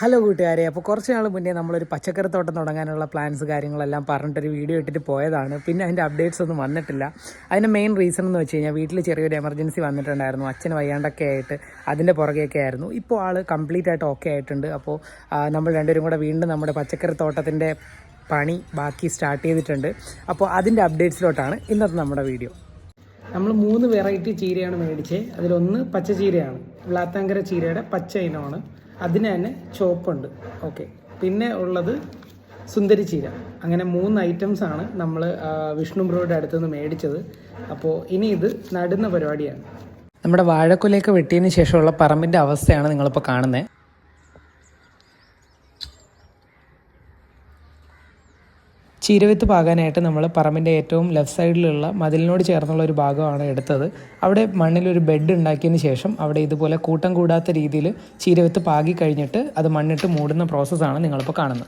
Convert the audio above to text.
Hello കൂട്ടുകാരെ, അപ്പോൾ കുറച്ച് നാൾ മുന്നേ നമ്മളൊരു പച്ചക്കറിത്തോട്ടം തുടങ്ങാനുള്ള പ്ലാൻസ് കാര്യങ്ങളെല്ലാം പറഞ്ഞിട്ടൊരു വീഡിയോ ഇട്ടിട്ട് പോയതാണ്. പിന്നെ അതിൻ്റെ അപ്ഡേറ്റ്സ് ഒന്നും വന്നിട്ടില്ല. അതിൻ്റെ മെയിൻ റീസൺ എന്ന് വെച്ച് കഴിഞ്ഞാൽ വീട്ടിൽ ചെറിയൊരു എമർജൻസി വന്നിട്ടുണ്ടായിരുന്നു. അച്ഛന് വയ്യാണ്ടൊക്കെ ആയിട്ട് അതിൻ്റെ പുറകെയൊക്കെ ആയിരുന്നു. ഇപ്പോൾ ആൾ കംപ്ലീറ്റ് ആയിട്ട് ഓക്കെ ആയിട്ടുണ്ട്. അപ്പോൾ നമ്മൾ രണ്ടുപേരും കൂടെ വീണ്ടും നമ്മുടെ പച്ചക്കറിത്തോട്ടത്തിൻ്റെ പണി ബാക്കി സ്റ്റാർട്ട് ചെയ്തിട്ടുണ്ട്. അപ്പോൾ അതിൻ്റെ അപ്ഡേറ്റ്സിലോട്ടാണ് ഇന്നത്തെ നമ്മുടെ വീഡിയോ. നമ്മൾ 3 വെറൈറ്റി ചീരയാണ് മേടിച്ചത്. അതിലൊന്ന് പച്ച ചീരയാണ്, വ്ളാത്താങ്കര ചീരയുടെ പച്ച ഇനമാണ്. അതിന് തന്നെ ചുവപ്പുണ്ട്. ഓക്കെ, പിന്നെ ഉള്ളത് സുന്ദരി ചീര. അങ്ങനെ 3 ഐറ്റംസാണ് നമ്മൾ വിഷ്ണു ബ്രോയുടെ അടുത്ത് നിന്ന് മേടിച്ചത്. അപ്പോൾ ഇനി ഇത് നടുന്ന പരിപാടിയാണ്. നമ്മുടെ വാഴക്കൊലയൊക്കെ വെട്ടിയതിന് ശേഷമുള്ള പറമ്പിൻ്റെ അവസ്ഥയാണ് നിങ്ങളിപ്പോൾ കാണുന്നത്. ചീരവിത്ത് പാകാനായിട്ട് നമ്മൾ പറമ്പിൻ്റെ ഏറ്റവും ലെഫ്റ്റ് സൈഡിലുള്ള മതിലിനോട് ചേർന്നുള്ള ഒരു ഭാഗമാണ് എടുത്തത്. അവിടെ മണ്ണിലൊരു ബെഡ് ഉണ്ടാക്കിയതിന് ശേഷം അവിടെ ഇതുപോലെ കൂട്ടം കൂടാത്ത രീതിയിൽ ചീരവിത്ത് പാകി കഴിഞ്ഞിട്ട് അത് മണ്ണിട്ട് മൂടുന്ന പ്രോസസ്സാണ് നിങ്ങളിപ്പോൾ കാണുന്നത്.